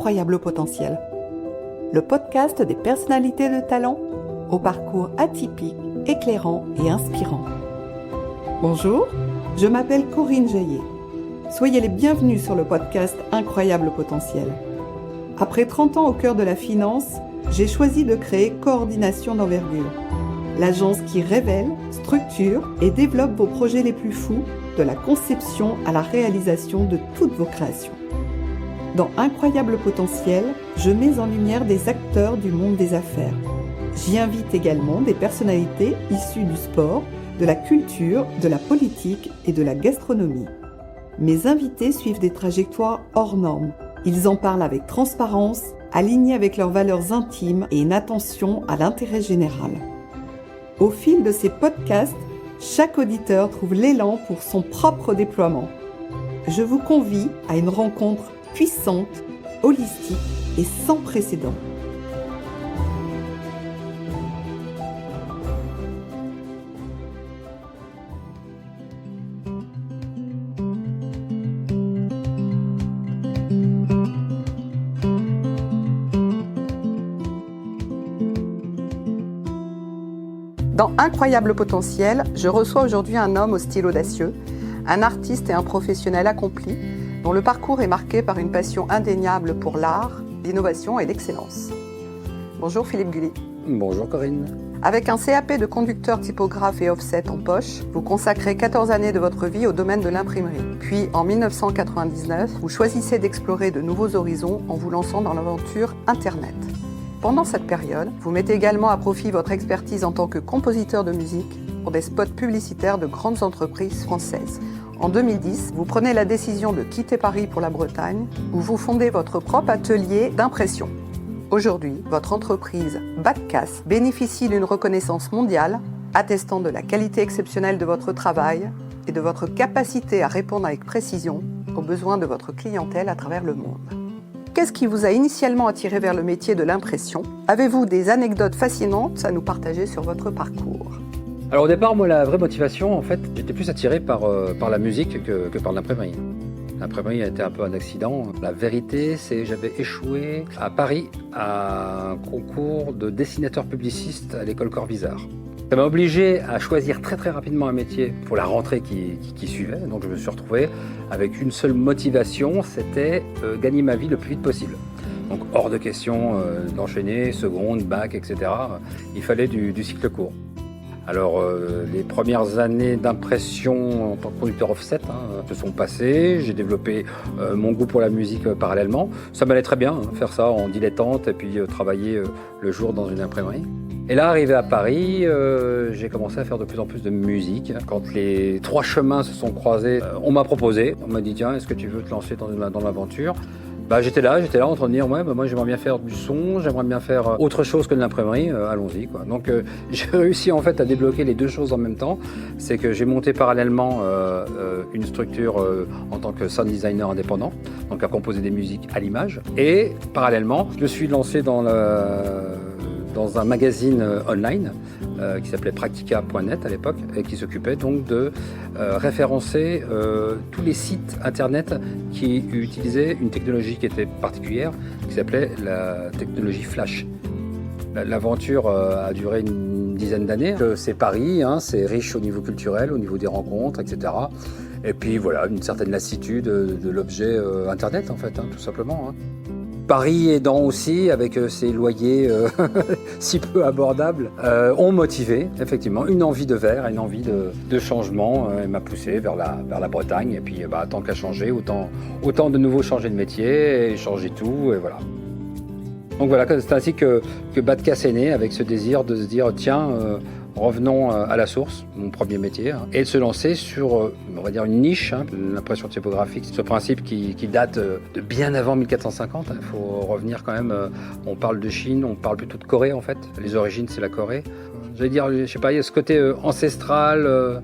Incroyable potentiel, le podcast des personnalités de talent au parcours atypique, éclairant et inspirant. Bonjour, je m'appelle Corinne Jaillet. Soyez les bienvenus sur le podcast Incroyable potentiel. Après 30 ans au cœur de la finance, j'ai choisi de créer Coordination d'envergure, l'agence qui révèle, structure et développe vos projets les plus fous, de la conception à la réalisation de toutes vos créations. Dans Incroyable potentiel, je mets en lumière des acteurs du monde des affaires. J'y invite également des personnalités issues du sport, de la culture, de la politique et de la gastronomie. Mes invités suivent des trajectoires hors normes. Ils en parlent avec transparence, alignés avec leurs valeurs intimes et une attention à l'intérêt général. Au fil de ces podcasts, chaque auditeur trouve l'élan pour son propre déploiement. Je vous convie à une rencontre puissante, holistique et sans précédent. Dans Incroyable potentiel, je reçois aujourd'hui un homme au style audacieux, un artiste et un professionnel accompli, dont le parcours est marqué par une passion indéniable pour l'art, l'innovation et l'excellence. Bonjour Philippe Gully. Bonjour Corinne. Avec un CAP de conducteur typographe et offset en poche, vous consacrez 14 années de votre vie au domaine de l'imprimerie. Puis en 1999, vous choisissez d'explorer de nouveaux horizons en vous lançant dans l'aventure Internet. Pendant cette période, vous mettez également à profit votre expertise en tant que compositeur de musique pour des spots publicitaires de grandes entreprises françaises. En 2010, vous prenez la décision de quitter Paris pour la Bretagne, où vous fondez votre propre atelier d'impression. Aujourd'hui, votre entreprise Badcas bénéficie d'une reconnaissance mondiale, attestant de la qualité exceptionnelle de votre travail et de votre capacité à répondre avec précision aux besoins de votre clientèle à travers le monde. Qu'est-ce qui vous a initialement attiré vers le métier de l'impression ? Avez-vous des anecdotes fascinantes à nous partager sur votre parcours ? Alors au départ, moi, la vraie motivation, en fait, j'étais plus attiré par la musique que par l'imprimerie. L'imprimerie a été un peu un accident. La vérité, c'est que j'avais échoué à Paris à un concours de dessinateur publiciste à l'école Corvisart. Ça m'a obligé à choisir très très rapidement un métier pour la rentrée qui suivait. Donc je me suis retrouvé avec une seule motivation, c'était gagner ma vie le plus vite possible. Donc hors de question d'enchaîner, seconde, bac, etc. Il fallait du cycle court. Alors les premières années d'impression en tant que conducteur offset se sont passées. J'ai développé mon goût pour la musique parallèlement. Ça m'allait très bien, faire ça en dilettante et puis travailler le jour dans une imprimerie. Et là, arrivé à Paris, j'ai commencé à faire de plus en plus de musique. Quand les trois chemins se sont croisés, on m'a proposé. On m'a dit, tiens, est-ce que tu veux te lancer dans l'aventure ? J'étais là en train de dire, moi j'aimerais bien faire du son, j'aimerais bien faire autre chose que de l'imprimerie, allons-y quoi. Donc j'ai réussi en fait à débloquer les deux choses en même temps. C'est que j'ai monté parallèlement une structure en tant que sound designer indépendant, donc à composer des musiques à l'image. Et parallèlement, je me suis lancé dans un magazine online qui s'appelait Practica.net à l'époque et qui s'occupait donc de référencer tous les sites internet qui utilisaient une technologie qui était particulière, qui s'appelait la technologie Flash. L'aventure a duré une dizaine d'années. C'est Paris, c'est riche au niveau culturel, au niveau des rencontres, etc. Et puis voilà, une certaine lassitude de l'objet internet en fait, tout simplement. Paris aidant aussi, avec ses loyers si peu abordables, ont motivé effectivement une envie de verre, une envie de changement et m'a poussé vers la Bretagne. Et puis tant qu'à changer, autant de nouveau changer de métier et changer tout, et voilà. Donc voilà, c'est ainsi que Badcas est né, avec ce désir de se dire tiens, revenons à la source, mon premier métier, et de se lancer sur, on va dire, une niche, l'impression typographique. Ce principe qui date de bien avant 1450. Il faut revenir quand même, on parle de Chine, on parle plutôt de Corée en fait. Les origines, c'est la Corée. J'allais dire, je sais pas, il y a ce côté ancestral.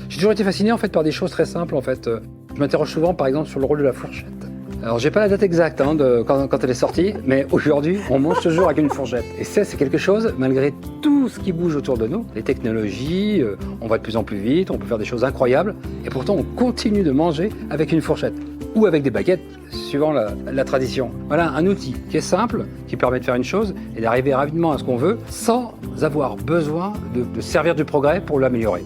J'ai toujours été fasciné en fait par des choses très simples en fait. Je m'interroge souvent par exemple sur le rôle de la fourchette. Alors, j'ai pas la date exacte de quand elle est sortie, mais aujourd'hui, on mange toujours avec une fourchette. Et ça, c'est quelque chose, malgré tout ce qui bouge autour de nous, les technologies, on va de plus en plus vite, on peut faire des choses incroyables, et pourtant, on continue de manger avec une fourchette ou avec des baguettes, suivant la tradition. Voilà, un outil qui est simple, qui permet de faire une chose et d'arriver rapidement à ce qu'on veut, sans avoir besoin de servir du progrès pour l'améliorer.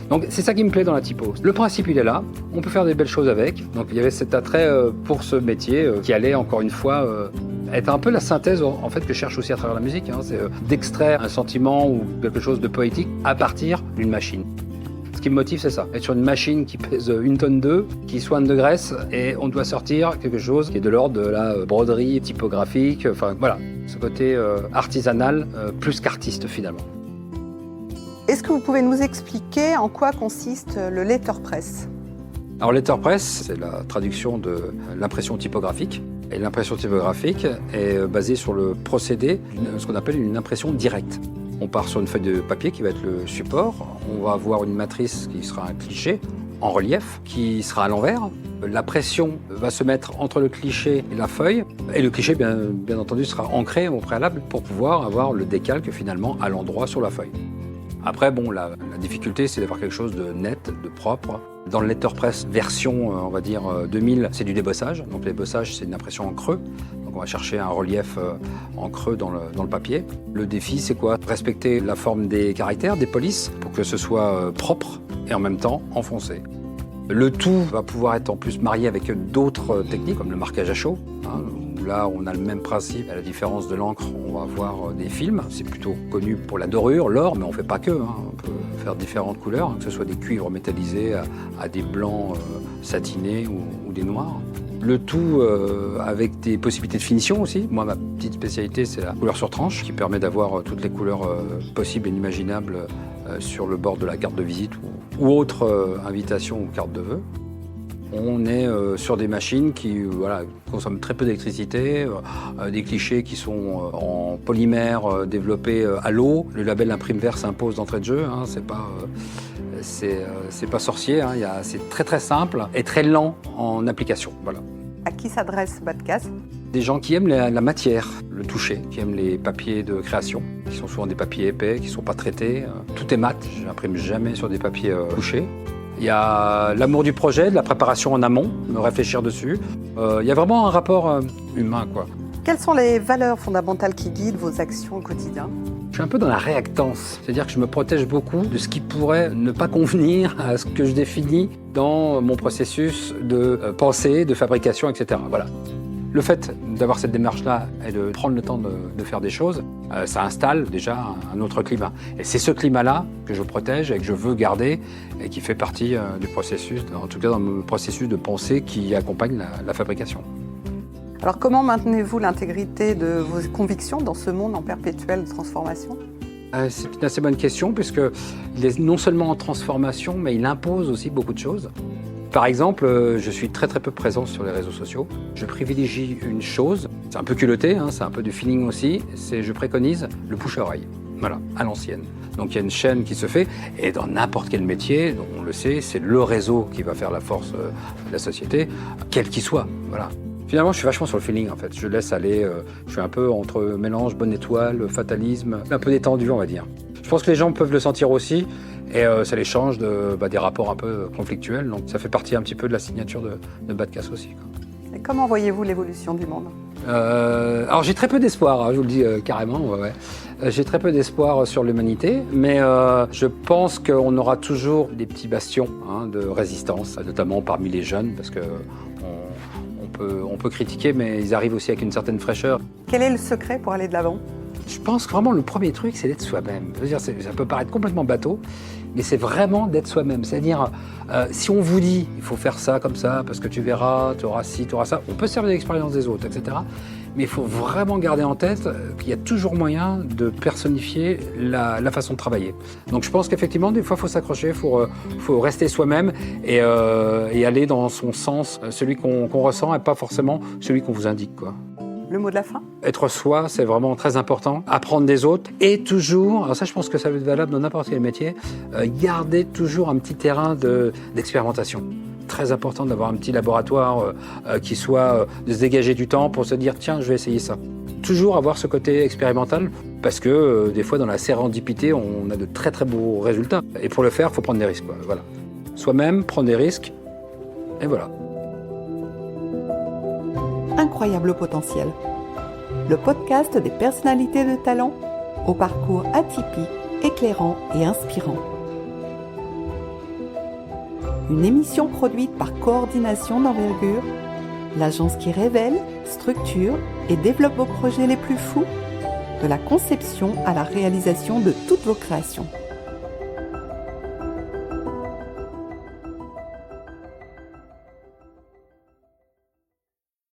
Donc c'est ça qui me plaît dans la typo. Le principe il est là, on peut faire des belles choses avec. Donc il y avait cet attrait pour ce métier qui allait encore une fois être un peu la synthèse en fait que je cherche aussi à travers la musique. C'est d'extraire un sentiment ou quelque chose de poétique à partir d'une machine. Ce qui me motive, c'est ça. Être sur une machine qui pèse 1 tonne 2, qui soigne de graisse, et on doit sortir quelque chose qui est de l'ordre de la broderie typographique. Enfin voilà, ce côté artisanal plus qu'artiste finalement. Est-ce que vous pouvez nous expliquer en quoi consiste le letterpress ? Alors letterpress, c'est la traduction de l'impression typographique. Et l'impression typographique est basée sur le procédé, ce qu'on appelle une impression directe. On part sur une feuille de papier qui va être le support. On va avoir une matrice qui sera un cliché en relief, qui sera à l'envers. La pression va se mettre entre le cliché et la feuille. Et le cliché, bien entendu, sera ancré au préalable pour pouvoir avoir le décalque finalement à l'endroit sur la feuille. Après, bon, la difficulté, c'est d'avoir quelque chose de net, de propre. Dans le letterpress version, on va dire 2000, c'est du débossage. Donc le débossage, c'est une impression en creux. Donc on va chercher un relief en creux dans le papier. Le défi, c'est quoi? Respecter la forme des caractères, des polices, pour que ce soit propre et en même temps enfoncé. Le tout va pouvoir être en plus marié avec d'autres techniques, comme le marquage à chaud. Là, on a le même principe. À la différence de l'encre, on va avoir des films. C'est plutôt connu pour la dorure, l'or, mais on ne fait pas que. On peut faire différentes couleurs, que ce soit des cuivres métallisés à des blancs satinés ou des noirs. Le tout avec des possibilités de finition aussi. Moi, ma petite spécialité, c'est la couleur sur tranche, qui permet d'avoir toutes les couleurs possibles et inimaginables sur le bord de la carte de visite ou autre invitation ou carte de vœux. On est sur des machines qui consomment très peu d'électricité, des clichés qui sont en polymère développés à l'eau. Le label Imprime-Vert s'impose d'entrée de jeu, c'est pas sorcier, c'est très très simple et très lent en application. Voilà. À qui s'adresse ce podcast ? Des gens qui aiment la matière, le toucher, qui aiment les papiers de création, qui sont souvent des papiers épais, qui ne sont pas traités. Tout est mat, je n'imprime jamais sur des papiers touchés. Il y a l'amour du projet, de la préparation en amont, me réfléchir dessus. Il y a vraiment un rapport humain, quoi. Quelles sont les valeurs fondamentales qui guident vos actions au quotidien ? Je suis un peu dans la réactance, c'est-à-dire que je me protège beaucoup de ce qui pourrait ne pas convenir à ce que je définis dans mon processus de pensée, de fabrication, etc. Voilà. Le fait d'avoir cette démarche-là et de prendre le temps de faire des choses, ça installe déjà un autre climat. Et c'est ce climat-là que je protège et que je veux garder et qui fait partie du processus, en tout cas dans le processus de pensée qui accompagne la fabrication. Alors comment maintenez-vous l'intégrité de vos convictions dans ce monde en perpétuelle transformation ? C'est une assez bonne question puisqu'il est non seulement en transformation, mais il impose aussi beaucoup de choses. Par exemple, je suis très très peu présent sur les réseaux sociaux. Je privilégie une chose, c'est un peu culotté, c'est un peu du feeling aussi, c'est je préconise le bouche-oreille, voilà, à l'ancienne. Donc il y a une chaîne qui se fait, et dans n'importe quel métier, on le sait, c'est le réseau qui va faire la force de la société, quel qu'il soit, voilà. Finalement, je suis vachement sur le feeling en fait, je laisse aller, je suis un peu entre mélange, bonne étoile, fatalisme, un peu détendu on va dire. Je pense que les gens peuvent le sentir aussi, et ça les change des rapports un peu conflictuels. Donc ça fait partie un petit peu de la signature de Badcast aussi, quoi. Et comment voyez-vous l'évolution du monde ? Alors j'ai très peu d'espoir, je vous le dis carrément. Ouais. J'ai très peu d'espoir sur l'humanité, mais je pense qu'on aura toujours des petits bastions de résistance, notamment parmi les jeunes, parce que on peut critiquer, mais ils arrivent aussi avec une certaine fraîcheur. Quel est le secret pour aller de l'avant ? Je pense que vraiment le premier truc, c'est d'être soi-même. Ça peut paraître complètement bateau, mais c'est vraiment d'être soi-même. C'est-à-dire, si on vous dit il faut faire ça comme ça, parce que tu verras, tu auras ci, tu auras ça, on peut se servir de l'expérience des autres, etc. Mais il faut vraiment garder en tête qu'il y a toujours moyen de personnifier la façon de travailler. Donc je pense qu'effectivement, des fois, il faut s'accrocher, il faut rester soi-même et aller dans son sens, celui qu'on ressent et pas forcément celui qu'on vous indique, quoi. Le mot de la fin ? Être soi, c'est vraiment très important. Apprendre des autres et toujours, alors ça je pense que ça va être valable dans n'importe quel métier, garder toujours un petit terrain d'expérimentation. très important d'avoir un petit laboratoire qui soit de se dégager du temps pour se dire tiens, je vais essayer ça. Toujours avoir ce côté expérimental parce que des fois dans la sérendipité, on a de très très beaux résultats. Et pour le faire, il faut prendre des risques. Voilà. Soi-même, prendre des risques, et voilà. Incroyable potentiel. Le podcast des personnalités de talent au parcours atypique, éclairant et inspirant. Une émission produite par Coordination d'Envergure, l'agence qui révèle, structure et développe vos projets les plus fous, de la conception à la réalisation de toutes vos créations.